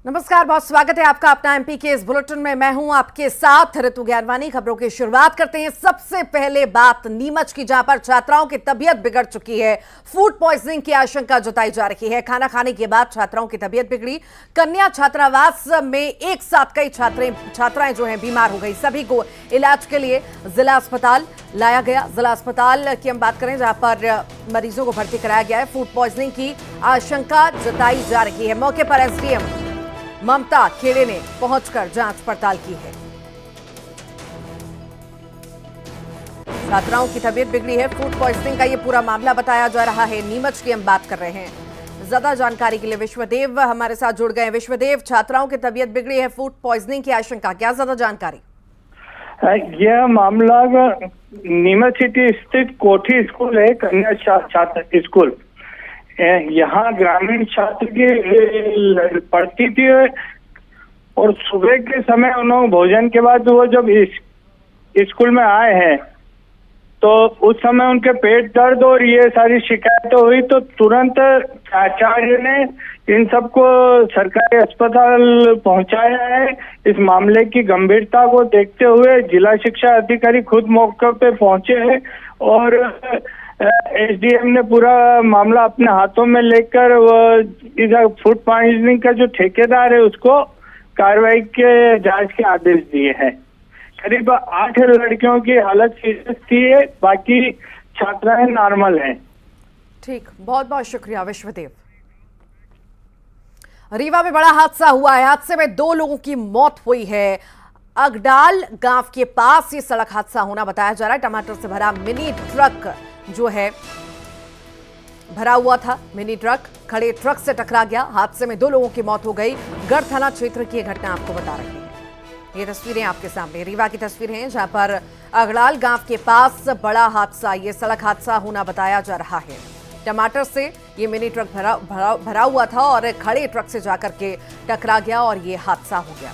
नमस्कार, बहुत स्वागत है आपका अपना एमपी के इस बुलेटिन में। मैं हूं आपके साथ ऋतु ज्ञानवानी। खबरों की शुरुआत करते हैं। सबसे पहले बात नीमच की, जहां पर छात्राओं की तबीयत बिगड़ चुकी है। फूड पॉइजनिंग की आशंका जताई जा रही है। खाना खाने के बाद छात्राओं की तबीयत बिगड़ी। कन्या छात्रावास में एक साथ कई छात्राएं जो हैं बीमार हो गई। सभी को इलाज के लिए जिला अस्पताल लाया गया। जिला अस्पताल की हम बात करें, जहां पर मरीजों को भर्ती कराया गया है। फूड पॉइजनिंग की आशंका जताई जा रही है। मौके पर एसडीएम ममता खेड़े ने पहुंचकर जांच पड़ताल की है। छात्राओं की तबीयत बिगड़ी है। फूड पॉइजनिंग का ये पूरा मामला बताया जा रहा है। नीमच की हम बात कर रहे हैं। ज्यादा जानकारी के लिए विश्वदेव हमारे साथ जुड़ गए। विश्वदेव, छात्राओं की तबीयत बिगड़ी है, फूड पॉइजनिंग की आशंका, क्या ज्यादा जानकारी? यह मामला नीमच सिटी स्थित कोठी स्कूल है, कन्या छात्र स्कूल। यहाँ ग्रामीण छात्र की पढ़ती थी और सुबह के समय उन्होंने भोजन के बाद वो जब स्कूल में आए हैं तो उस समय उनके पेट दर्द और ये सारी शिकायतें हुई, तो तुरंत आचार्य ने इन सबको सरकारी अस्पताल पहुंचाया है। इस मामले की गंभीरता को देखते हुए जिला शिक्षा अधिकारी खुद मौके पे पहुंचे हैं और एसडीएम ने पूरा मामला अपने हाथों में लेकर इधर फूड पॉइजनिंग का जो ठेकेदार है उसको कार्रवाई के जांच के आदेश दिए हैं। करीब 8 लड़कियों की हालत सीरियस थी, बाकी छात्राएं नॉर्मल हैं। ठीक, बहुत बहुत शुक्रिया विश्वदेव। रीवा में बड़ा हादसा हुआ है। हादसे में 2 लोगों की मौत हुई है। अगडाल गांव के पास ये सड़क हादसा होना बताया जा रहा है। टमाटर से भरा मिनी ट्रक जो है भरा हुआ था। मिनी ट्रक खड़े ट्रक से टकरा गया। हादसे में 2 लोगों की मौत हो गई। गढ़ थाना क्षेत्र की घटना आपको बता रही है। ये तस्वीरें आपके सामने रीवा की तस्वीरें हैं, जहां पर अगड़ाल गांव के पास बड़ा हादसा, ये सड़क हादसा होना बताया जा रहा है। टमाटर से ये मिनी ट्रक भरा हुआ था और खड़े ट्रक से जाकर के टकरा गया और ये हादसा हो गया।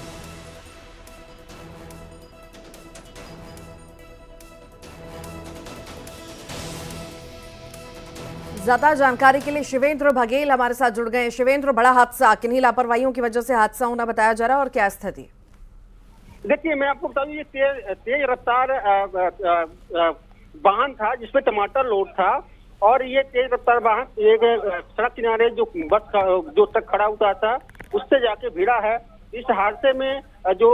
ज्यादा जानकारी के लिए शिवेंद्र बघेल हमारे साथ जुड़ गए। शिवेंद्र, बड़ा हादसा, किन्हीं लापरवाहियों की वजह से हादसा होना बताया जा रहा है और क्या स्थिति? देखिए, मैं आपको बता दूं, ये तेज रफ्तार वाहन था जिसमें टमाटर लोड था और ये तेज रफ्तार वाहन एक सड़क किनारे जो बस जो ट्रक खड़ा हुआ था उससे जाके भिड़ा है। इस हादसे में जो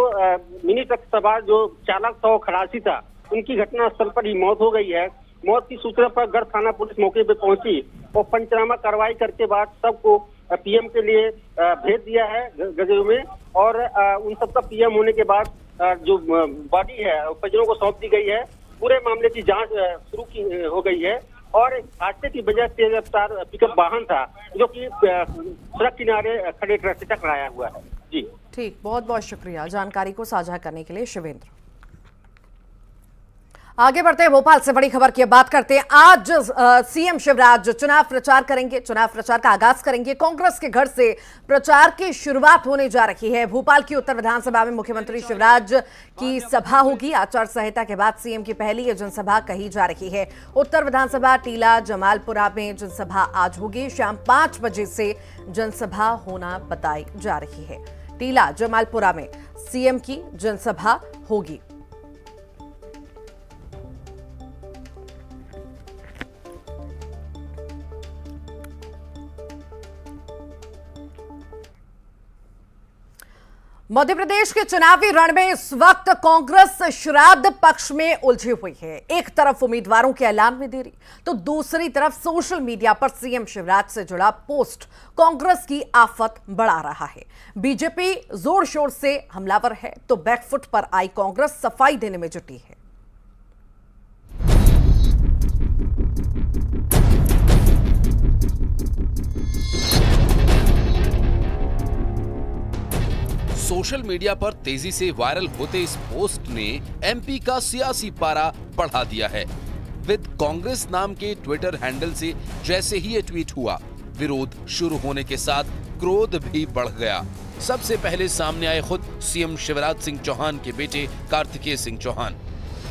मिनी ट्रक सवार जो चालक था वो खलासी था, उनकी घटनास्थल पर ही मौत हो गई है। मौत की सूचना पर गढ़ थाना पुलिस मौके पर पहुंची और पंचनामा कार्रवाई करके बाद सबको पीएम के लिए भेज दिया है गजरू में और उन सबका पीएम होने के बाद जो बॉडी है परिजनों को सौंप दी गई है। पूरे मामले की जांच शुरू हो गई है और हादसे की वजह तेज रफ्तार पिकअप वाहन था जो कि सड़क किनारे खड़े ट्रक से टकराया हुआ है। जी ठीक, बहुत बहुत शुक्रिया जानकारी को साझा करने के लिए शिवेंद्र। आगे बढ़ते हैं, भोपाल से बड़ी खबर की बात करते हैं। आज सीएम शिवराज चुनाव प्रचार करेंगे, चुनाव प्रचार का आगाज करेंगे। कांग्रेस के घर से प्रचार की शुरुआत होने जा रही है। भोपाल की उत्तर विधानसभा में मुख्यमंत्री शिवराज की सभा होगी। आचार संहिता के बाद सीएम की पहली ये जनसभा कही जा रही है। उत्तर विधानसभा टीला जमालपुरा में जनसभा आज होगी। शाम 5 बजे से जनसभा होना बताई जा रही है। टीला जमालपुरा में सीएम की जनसभा होगी। मध्य प्रदेश के चुनावी रण में इस वक्त कांग्रेस श्राद्ध पक्ष में उलझी हुई है। एक तरफ उम्मीदवारों के ऐलान में देरी, तो दूसरी तरफ सोशल मीडिया पर सीएम शिवराज से जुड़ा पोस्ट कांग्रेस की आफत बढ़ा रहा है। बीजेपी जोर शोर से हमलावर है तो बैकफुट पर आई कांग्रेस सफाई देने में जुटी है। सोशल मीडिया पर तेजी से वायरल होते इस पोस्ट ने एमपी का सियासी पारा बढ़ा दिया है। विद कांग्रेस नाम के ट्विटर हैंडल से जैसे ही ये ट्वीट हुआ, विरोध शुरू होने के साथ क्रोध भी बढ़ गया। सबसे पहले सामने आए खुद सीएम शिवराज सिंह चौहान के बेटे कार्तिकेय सिंह चौहान,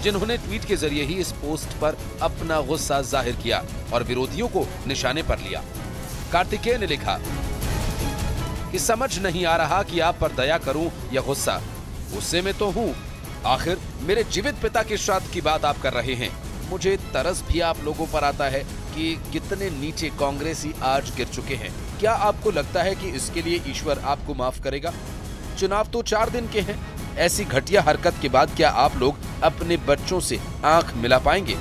जिन्होंने ट्वीट के जरिए ही इस पोस्ट पर अपना गुस्सा जाहिर किया और विरोधियों को निशाने पर लिया। कार्तिकेय ने लिखा, कि समझ नहीं आ रहा कि आप पर दया करूं या गुस्सा। गुस्से में तो हूं, आखिर मेरे जीवित पिता के श्राद्ध की बात आप कर रहे हैं। मुझे तरस भी आप लोगों पर आता है कि कितने नीचे कांग्रेसी आज गिर चुके हैं। क्या आपको लगता है कि इसके लिए ईश्वर आपको माफ करेगा? चुनाव तो 4 दिन के हैं। ऐसी घटिया हरकत के बाद क्या आप लोग अपने बच्चों से आंख मिला पाएंगे?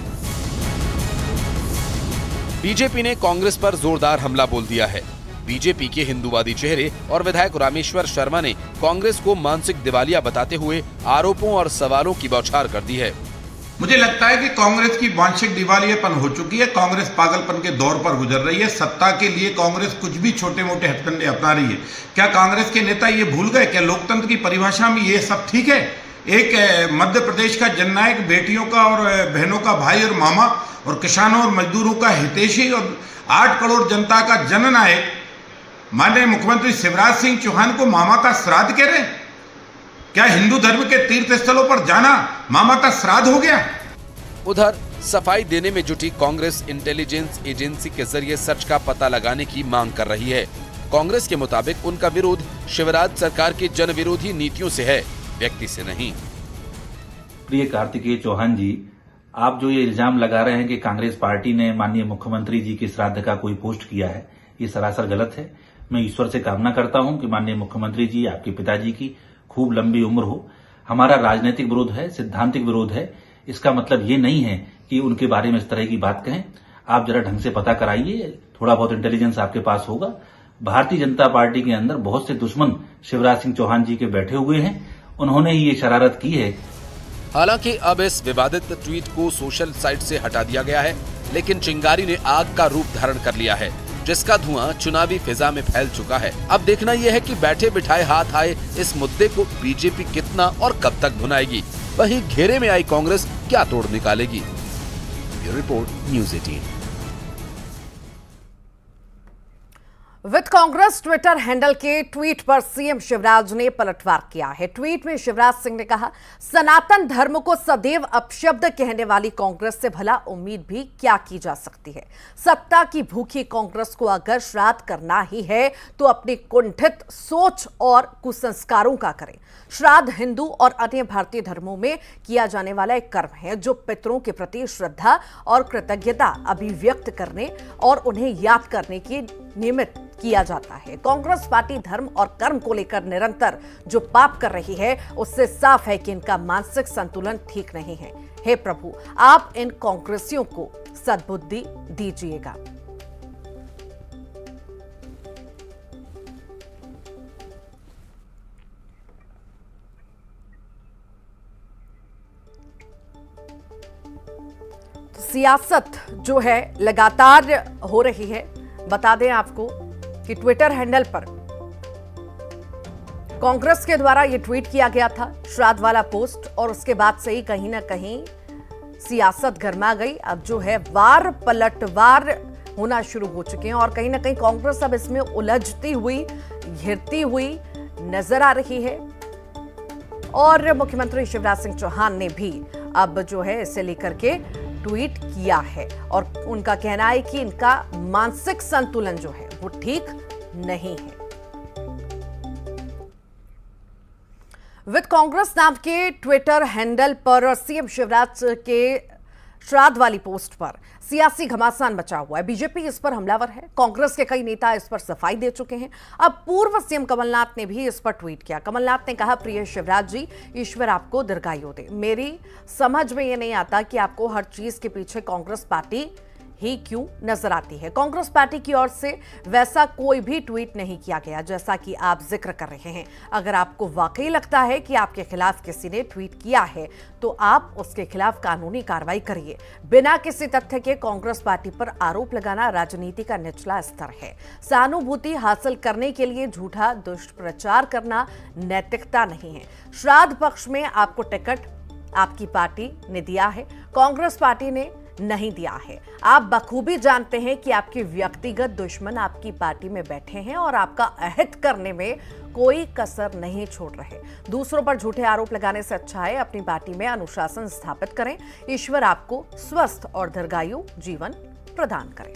बीजेपी ने कांग्रेस पर जोरदार हमला बोल दिया है। बीजेपी के हिंदूवादी चेहरे और विधायक रामेश्वर शर्मा ने कांग्रेस को मानसिक दिवालिया बताते हुए आरोपों और सवालों की बौछार कर दी है। मुझे लगता है कि कांग्रेस की मानसिक दिवालियापन हो चुकी है। कांग्रेस पागलपन के दौर पर गुजर रही है। सत्ता के लिए कांग्रेस कुछ भी छोटे मोटे हथकंडे अपना रही है। क्या कांग्रेस के नेता ये भूल गए? क्या लोकतंत्र की परिभाषा में ये सब ठीक है? एक मध्य प्रदेश का जननायक, बेटियों का और बहनों का भाई और मामा और किसानों और मजदूरों का हितैषी और 8 करोड़ जनता का जननायक माननीय मुख्यमंत्री शिवराज सिंह चौहान को मामा का श्राद्ध कह रहे हैं? क्या हिंदू धर्म के तीर्थ स्थलों पर जाना मामा का श्राद्ध हो गया? उधर सफाई देने में जुटी कांग्रेस इंटेलिजेंस एजेंसी के जरिए सच का पता लगाने की मांग कर रही है। कांग्रेस के मुताबिक उनका विरोध शिवराज सरकार की जन विरोधी नीतियों से है, व्यक्ति से नहीं। प्रिय कार्तिकेय चौहान जी, आप जो ये इल्जाम लगा रहे हैं कि कांग्रेस पार्टी ने माननीय मुख्यमंत्री जी के श्राद्ध का कोई पोस्ट किया है, ये सरासर गलत है। मैं ईश्वर से कामना करता हूं कि माननीय मुख्यमंत्री जी, आपके पिताजी की खूब लंबी उम्र हो। हमारा राजनीतिक विरोध है, सिद्धांतिक विरोध है। इसका मतलब ये नहीं है कि उनके बारे में इस तरह की बात कहें। आप जरा ढंग से पता कराइए, थोड़ा बहुत इंटेलिजेंस आपके पास होगा। भारतीय जनता पार्टी के अंदर बहुत से दुश्मन शिवराज सिंह चौहान जी के बैठे हुए हैं, उन्होंने ही ये शरारत की है। हालांकि अब इस विवादित ट्वीट को सोशल साइट से हटा दिया गया है, लेकिन चिंगारी ने आग का रूप धारण कर लिया है, जिसका धुआं चुनावी फिजा में फैल चुका है। अब देखना यह है कि बैठे बिठाए हाथ आए इस मुद्दे को बीजेपी कितना और कब तक भुनाएगी। वहीं घेरे में आई कांग्रेस क्या तोड़ निकालेगी? Bureau report, news 18। With Congress Twitter handle के ट्वीट पर सीएम शिवराज ने पलटवार किया है। ट्वीट में शिवराज सिंह ने कहा, सनातन धर्म को सदैव अपशब्द कहने वाली कांग्रेस से भला उम्मीद भी क्या की जा सकती है। सत्ता की भूखी कांग्रेस को अगर श्राद्ध करना ही है तो अपनी कुंठित सोच और कुसंस्कारों का करें। श्राद्ध हिंदू और अन्य भारतीय धर्मों में किया जाने वाला एक कर्म है जो पितरों के प्रति श्रद्धा और कृतज्ञता अभिव्यक्त करने और उन्हें याद करने के निमित्त किया जाता है। कांग्रेस पार्टी धर्म और कर्म को लेकर निरंतर जो पाप कर रही है, उससे साफ है कि इनका मानसिक संतुलन ठीक नहीं है। हे प्रभु, आप इन कांग्रेसियों को सद्बुद्धि दीजिएगा। सियासत जो है लगातार हो रही है। बता दें आपको कि ट्विटर हैंडल पर कांग्रेस के द्वारा यह ट्वीट किया गया था, श्राद्ध वाला पोस्ट, और उसके बाद से ही कहीं ना कहीं सियासत गर्मा गई। अब जो है वार पलटवार होना शुरू हो चुके हैं और कहीं ना कहीं कांग्रेस अब इसमें उलझती हुई, घिरती हुई नजर आ रही है। और मुख्यमंत्री शिवराज सिंह चौहान ने भी अब जो है इसे लेकर के ट्वीट किया है और उनका कहना है कि इनका मानसिक संतुलन जो है वो ठीक नहीं है। विद कांग्रेस नाम के ट्विटर हैंडल पर सीएम शिवराज के श्राद्ध वाली पोस्ट पर सियासी घमासान मचा हुआ है। बीजेपी इस पर हमलावर है। कांग्रेस के कई नेता इस पर सफाई दे चुके हैं। अब पूर्व सीएम कमलनाथ ने भी इस पर ट्वीट किया। कमलनाथ ने कहा, प्रिय शिवराज जी, ईश्वर आपको दीर्घायु दे। मेरी समझ में ये नहीं आता कि आपको हर चीज के पीछे कांग्रेस पार्टी ही क्यों नजर आती है। कांग्रेस पार्टी की ओर से वैसा कोई भी ट्वीट नहीं किया गया जैसा कि आप जिक्र कर रहे हैं। अगर आपको वाकई लगता है कि आपके खिलाफ किसी ने ट्वीट किया है तो आप उसके खिलाफ कानूनी कार्रवाई करिए। बिना किसी तथ्य के कांग्रेस पार्टी पर आरोप लगाना राजनीति का निचला स्तर है। सहानुभूति हासिल करने के लिए झूठा दुष्प्रचार करना नैतिकता नहीं है। श्राद्ध पक्ष में आपको टिकट आपकी पार्टी ने दिया है, कांग्रेस पार्टी ने नहीं दिया है। आप बखूबी जानते हैं कि आपके व्यक्तिगत दुश्मन आपकी पार्टी में बैठे हैं और आपका अहित करने में कोई कसर नहीं छोड़ रहे। दूसरों पर झूठे आरोप लगाने से अच्छा है अपनी पार्टी में अनुशासन स्थापित करें। ईश्वर आपको स्वस्थ और दीर्घायु जीवन प्रदान करें।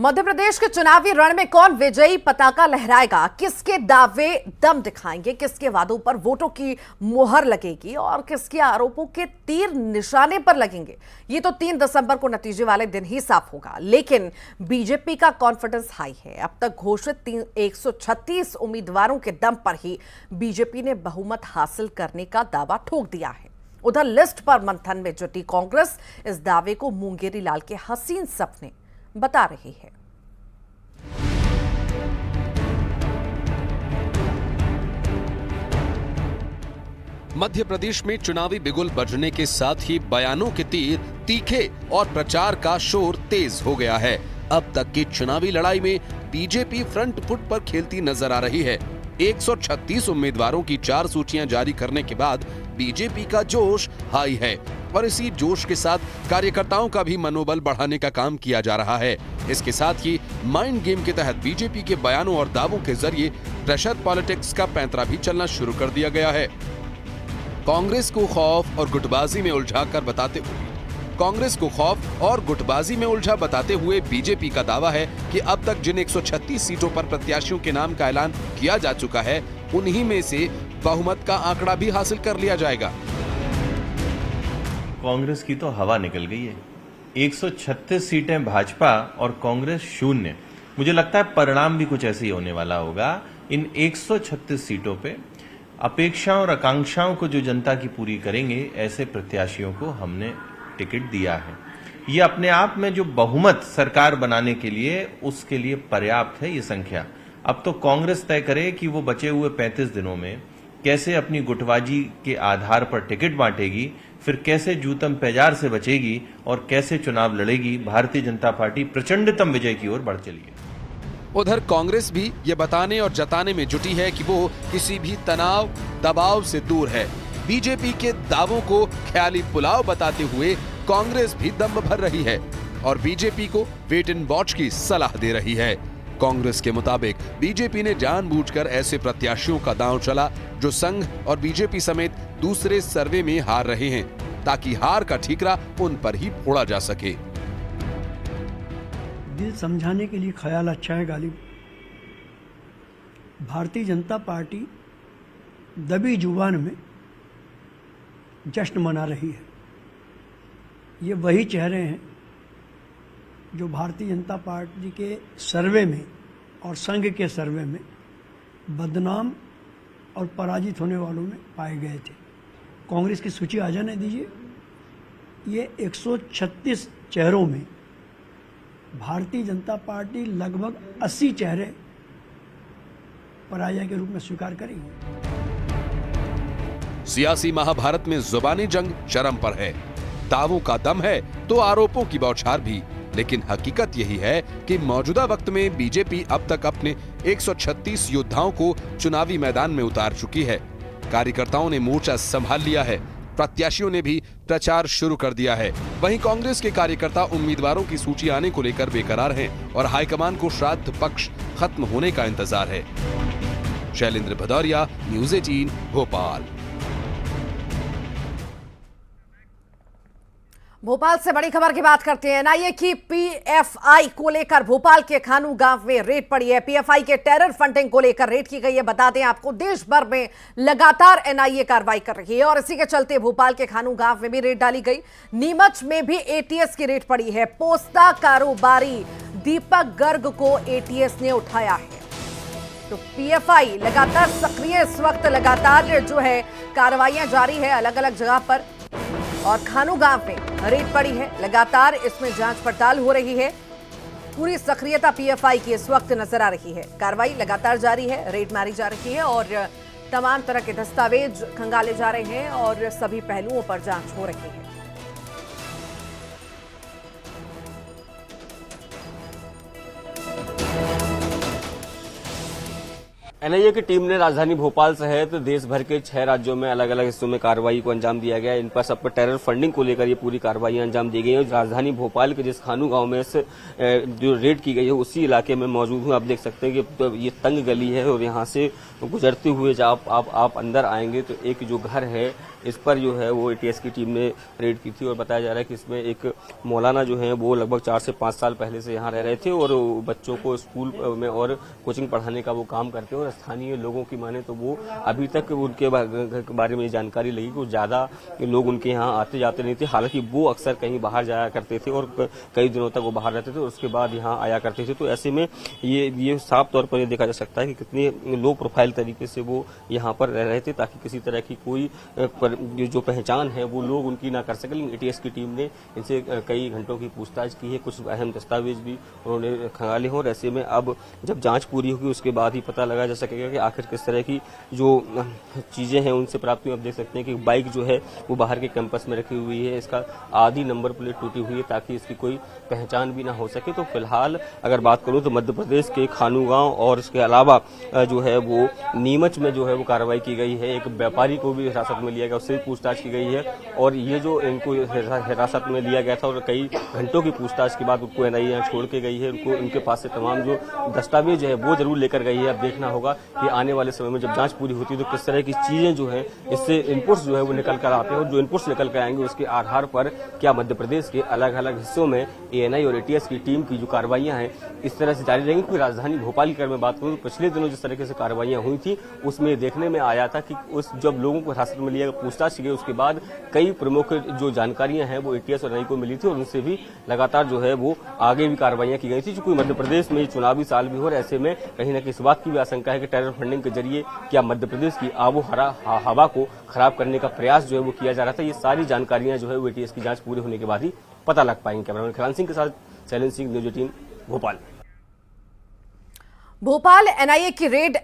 मध्य प्रदेश के चुनावी रण में कौन विजयी पताका लहराएगा, किसके दावे दम दिखाएंगे, किसके वादों पर वोटों की मुहर लगेगी और किसके आरोपों के तीर निशाने पर लगेंगे, ये तो 3 दिसंबर को नतीजे वाले दिन ही साफ होगा। लेकिन बीजेपी का कॉन्फिडेंस हाई है। अब तक घोषित 136 उम्मीदवारों के दम पर ही बीजेपी ने बहुमत हासिल करने का दावा ठोक दिया है। उधर लिस्ट पर मंथन में जुटी कांग्रेस इस दावे को मुंगेरी लाल के हसीन सपने बता रही है। मध्य प्रदेश में चुनावी बिगुल बजने के साथ ही बयानों के तीर तीखे और प्रचार का शोर तेज हो गया है। अब तक की चुनावी लड़ाई में बीजेपी फ्रंट फुट पर खेलती नजर आ रही है। 136 उम्मीदवारों की 4 सूचियां जारी करने के बाद बीजेपी का जोश हाई है और इसी जोश के साथ कार्यकर्ताओं का भी मनोबल बढ़ाने का काम किया जा रहा है। इसके साथ ही माइंड गेम के तहत बीजेपी के बयानों और दावों के जरिए प्रेशर पॉलिटिक्स का पैंतरा भी चलना शुरू कर दिया गया है। कांग्रेस को खौफ और गुटबाजी में उलझा बताते हुए बीजेपी का दावा है कि अब तक जिन 136 सीटों पर प्रत्याशियों के नाम का ऐलान किया जा चुका है, उन्हीं में से बहुमत का आंकड़ा भी हासिल कर लिया जाएगा। कांग्रेस की तो हवा निकल गई है। 136 सीटें भाजपा और कांग्रेस 0। मुझे लगता है परिणाम भी कुछ ऐसे ही होने वाला होगा। इन 136 सीटों पे अपेक्षाओं और आकांक्षाओं को जो जनता की पूरी करेंगे, ऐसे प्रत्याशियों को हमने टिकट दिया है। ये अपने आप में जो बहुमत सरकार बनाने के लिए, उसके लिए पर्याप्त है ये संख्या। अब तो कांग्रेस तय करे कि वो बचे हुए 35 दिनों में कैसे अपनी गुटबाजी के आधार पर टिकट बांटेगी, फिर कैसे जूतम पैजार से बचेगी और कैसे चुनाव लड़ेगी। भारतीय जनता पार्टी प्रचंडतम विजय की ओर बढ़ चली है। उधर कांग्रेस भी ये बताने और जताने में जुटी है कि वो किसी भी तनाव दबाव से दूर है। बीजेपी के दावों को ख्याली पुलाव बताते हुए कांग्रेस भी दम भर रही है और बीजेपी को वेट एंड वॉच की सलाह दे रही है। कांग्रेस के मुताबिक बीजेपी ने जानबूझकर ऐसे प्रत्याशियों का दांव चला जो संघ और बीजेपी समेत दूसरे सर्वे में हार रहे हैं, ताकि हार का ठीकरा उन पर ही फोड़ा जा सके। दिल समझाने के लिए ख्याल अच्छा है गालिब। भारतीय जनता पार्टी दबी जुबान में जश्न मना रही है। ये वही चेहरे हैं जो भारतीय जनता पार्टी के सर्वे में और संघ के सर्वे में बदनाम और पराजित होने वालों में पाए गए थे। कांग्रेस की सूची आ जाने दीजिए। ये 136 चेहरों में भारतीय जनता पार्टी लगभग 80 चेहरे पराजय के रूप में स्वीकार करेगी। सियासी महाभारत में जुबानी जंग चरम पर है। दावों का दम है तो आरोपों की बौछार भी, लेकिन हकीकत यही है कि मौजूदा वक्त में बीजेपी अब तक अपने 136 योद्धाओं को चुनावी मैदान में उतार चुकी है। कार्यकर्ताओं ने मोर्चा संभाल लिया है, प्रत्याशियों ने भी प्रचार शुरू कर दिया है। वहीं कांग्रेस के कार्यकर्ता उम्मीदवारों की सूची आने को लेकर बेकरार हैं और हाईकमान को श्राद्ध पक्ष खत्म होने का इंतजार है। शैलेंद्र भदौरिया, न्यूज़ 18, भोपाल। भोपाल से बड़ी खबर की बात करते हैं। एनआईए की पीएफआई को लेकर भोपाल के खानू गांव में रेड पड़ी है। पीएफआई के टेरर फंडिंग को लेकर रेड की गई है। बता दें आपको, देश भर में लगातार एनआईए कार्रवाई कर रही है और इसी के चलते भोपाल के खानू गांव में भी रेड डाली गई। नीमच में भी एटीएस की रेड पड़ी है। पोस्ता कारोबारी दीपक गर्ग को एटीएस ने उठाया है। तो पीएफआई लगातार सक्रिय, इस वक्त लगातार जो है कार्रवाइयां जारी है अलग अलग जगह पर और खानू गांव में रेड पड़ी है। लगातार इसमें जांच पड़ताल हो रही है। पूरी सक्रियता पीएफआई की इस वक्त नजर आ रही है। कार्रवाई लगातार जारी है, रेड मारी जा रही है और तमाम तरह के दस्तावेज खंगाले जा रहे हैं और सभी पहलुओं पर जांच हो रही है। एनआईए की टीम ने राजधानी भोपाल सहित देश भर के 6 राज्यों में अलग अलग हिस्सों में कार्रवाई को अंजाम दिया गया। इन पर सब पर टेरर फंडिंग को लेकर ये पूरी कार्रवाई अंजाम दी गई है। राजधानी भोपाल के जिस खानू गांव में से जो रेड की गई है उसी इलाके में मौजूद हूँ। आप देख सकते हैं कि ये तंग गली है और यहाँ से गुजरते हुए जब आप अंदर आएंगे तो एक जो घर है इस पर जो है वो एटीएस की टीम ने रेड की थी और बताया जा रहा है कि इसमें एक मौलाना जो है वो लगभग 4 से 5 साल पहले से यहाँ रह रहे थे और बच्चों को स्कूल में और कोचिंग पढ़ाने का वो काम करते हैं और स्थानीय लोगों की माने तो वो अभी तक उनके बारे में जानकारी लगी कि ज़्यादा लोग उनके यहाँ आते जाते नहीं थे। हालांकि वो अक्सर कहीं बाहर जाया करते थे और कई दिनों तक वो बाहर रहते थे और उसके बाद यहाँ आया करते थे। तो ऐसे में ये साफ तौर पर ये देखा जा सकता है कि कितने लो प्रोफाइल तरीके से वो यहाँ पर रह रहे थे ताकि किसी तरह की कोई जो पहचान है वो लोग उनकी ना कर सके। लेकिन एटीएस की टीम ने इनसे कई घंटों की पूछताछ की है, कुछ अहम दस्तावेज भी उन्होंने खंगाले हैं और ऐसे में अब जब जांच पूरी होगी उसके बाद ही पता लगाया जा सकेगा कि आखिर किस तरह की जो चीजें हैं उनसे प्राप्त हुई। आप देख सकते हैं कि बाइक जो है वो बाहर के कैंपस में रखी हुई है, इसका आधी नंबर प्लेट टूटी हुई है ताकि इसकी कोई पहचान भी ना हो सके। तो फिलहाल अगर बात करूं तो मध्य प्रदेश के खानूगांव और इसके अलावा जो है वो नीमच में जो है वो कार्रवाई की गई है। एक व्यापारी को भी हिरासत में लिया गया, उससे भी पूछताछ की गई है और ये जो इनको हिरासत में लिया गया था और कई घंटों की पूछताछ के बाद उनको एनआईए यहाँ छोड़ के गई है। उनको उनके पास से तमाम जो दस्तावेज है वो जरूर लेकर गई है। अब देखना होगा कि आने वाले समय में जब जांच पूरी होती है तो किस तरह की चीजें जो है इससे इनपुट्स जो है वो निकल कर आते हैं और जो इनपुट्स निकल कर आएंगे उसके आधार पर क्या मध्य प्रदेश के अलग अलग हिस्सों में एएनआई और एटीएस की टीम की जो कार्रवाइयां हैं इस तरह से जारी रहेंगी। क्योंकि राजधानी भोपाल की अगर मैं बात करूं तो पिछले दिनों जिस तरीके से कार्रवाइयां हुई थी उसमें देखने में आया था कि उस जब लोगों को हिरासत में लिया पूछताछ की गई उसके बाद कई प्रमुख जो जानकारियां हैं वो एटीएस और एनआई को मिली थी और उनसे भी लगातार जो है वो आगे भी कार्रवाइयां की गई थी। चूंकि मध्य प्रदेश में चुनावी साल भी हो और ऐसे में कहीं ना कहीं इस बात की भी आशंका है कि टेरर फंडिंग के जरिए क्या मध्य प्रदेश की आबो हवा को खराब करने का प्रयास जो है वो किया जा रहा था। ये सारी जानकारियां जो है वो एटीएस की जांच पूरी होने के बाद ही पता लग पाएंगे। कैमरामैन खिलान सिंह के साथ शैलेंद्र सिंह, न्यूज 18 भोपाल। भोपाल एनआईए की रेड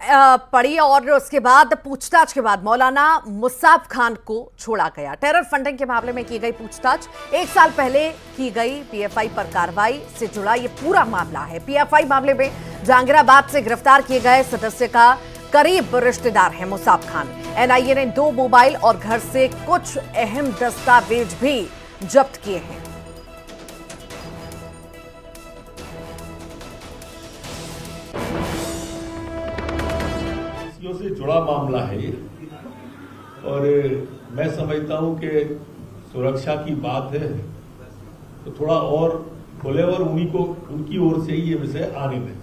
पड़ी और उसके बाद पूछताछ के बाद मौलाना मुसाफ खान को छोड़ा गया। टेरर फंडिंग के मामले में की गई पूछताछ 1 साल पहले की गई पीएफआई पर कार्रवाई से जुड़ा ये पूरा मामला है। पीएफआई मामले में जहांगीराबाद से गिरफ्तार किए गए सदस्य का करीब रिश्तेदार है मुसाफ खान। एनआईए ने 2 मोबाइल और घर से कुछ अहम दस्तावेज भी जब्त किए हैं। से जुड़ा मामला है ये और मैं समझता हूं कि सुरक्षा की बात है तो थोड़ा और खोले और उनकी ओर से ही ये विषय आने दें।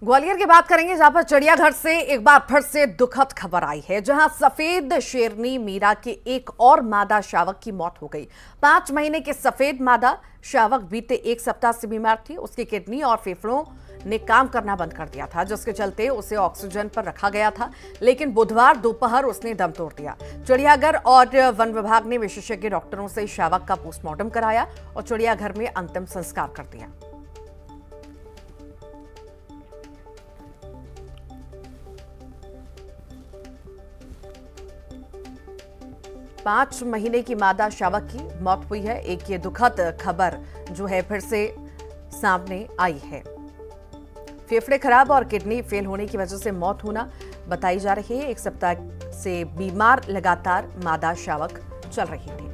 ग्वालियर की बात करेंगे जहां पर चिड़ियाघर से एक बार फिर से दुखद खबर आई है, जहां सफेद शेरनी मीरा के एक और मादा शावक की मौत हो गई। 5 महीने के सफेद मादा शावक बीते 1 सप्ताह से बीमार थी। उसकी किडनी और फेफड़ों ने काम करना बंद कर दिया था, जिसके चलते उसे ऑक्सीजन पर रखा गया था, लेकिन बुधवार दोपहर उसने दम तोड़ दिया। चिड़ियाघर और वन विभाग ने विशेषज्ञ डॉक्टरों से शावक का पोस्टमार्टम कराया और चिड़ियाघर में अंतिम संस्कार कर दिया। पांच महीने की मादा शावक की मौत हुई है। एक ये दुखद खबर जो है फिर से सामने आई है। फेफड़े खराब और किडनी फेल होने की वजह से मौत होना बताई जा रही है। 1 सप्ताह से बीमार लगातार मादा शावक चल रही थी।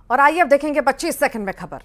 और आइए अब देखेंगे 25 सेकंड में खबर।